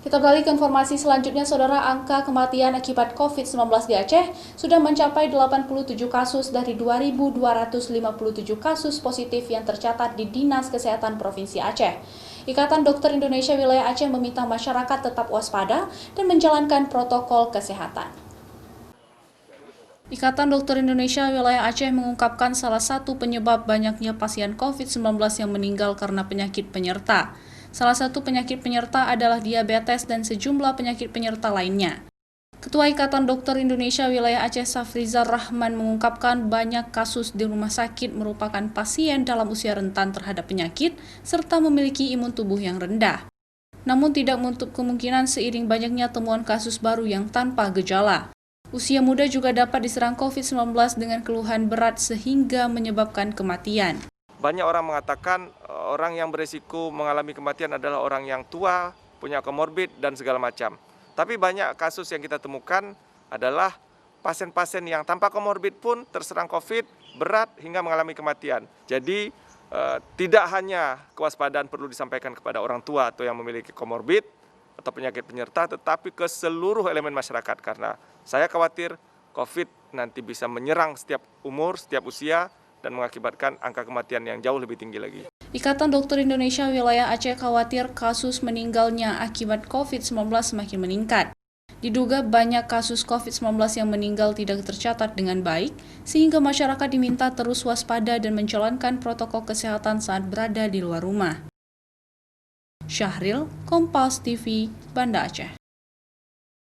Kita beralih ke informasi selanjutnya, Saudara. Angka kematian akibat COVID-19 di Aceh sudah mencapai 87 kasus dari 2.257 kasus positif yang tercatat di Dinas Kesehatan Provinsi Aceh. Ikatan Dokter Indonesia Wilayah Aceh meminta masyarakat tetap waspada dan menjalankan protokol kesehatan. Ikatan Dokter Indonesia Wilayah Aceh mengungkapkan salah satu penyebab banyaknya pasien COVID-19 yang meninggal karena penyakit penyerta. Salah satu penyakit penyerta adalah diabetes dan sejumlah penyakit penyerta lainnya. Ketua Ikatan Dokter Indonesia Wilayah Aceh Safrizar Rahman mengungkapkan banyak kasus di rumah sakit merupakan pasien dalam usia rentan terhadap penyakit serta memiliki imun tubuh yang rendah. Namun tidak menutup kemungkinan seiring banyaknya temuan kasus baru yang tanpa gejala. Usia muda juga dapat diserang COVID-19 dengan keluhan berat sehingga menyebabkan kematian. Banyak orang mengatakan orang yang berisiko mengalami kematian adalah orang yang tua, punya komorbid, dan segala macam. Tapi banyak kasus yang kita temukan adalah pasien-pasien yang tanpa komorbid pun terserang COVID, berat hingga mengalami kematian. Jadi tidak hanya kewaspadaan perlu disampaikan kepada orang tua atau yang memiliki komorbid atau penyakit penyerta, tetapi ke seluruh elemen masyarakat. Karena saya khawatir COVID nanti bisa menyerang setiap umur, setiap usia, dan mengakibatkan angka kematian yang jauh lebih tinggi lagi. Ikatan Dokter Indonesia Wilayah Aceh khawatir kasus meninggalnya akibat COVID-19 semakin meningkat. Diduga banyak kasus COVID-19 yang meninggal tidak tercatat dengan baik, sehingga masyarakat diminta terus waspada dan menjalankan protokol kesehatan saat berada di luar rumah. Syahril, Kompas TV, Banda Aceh.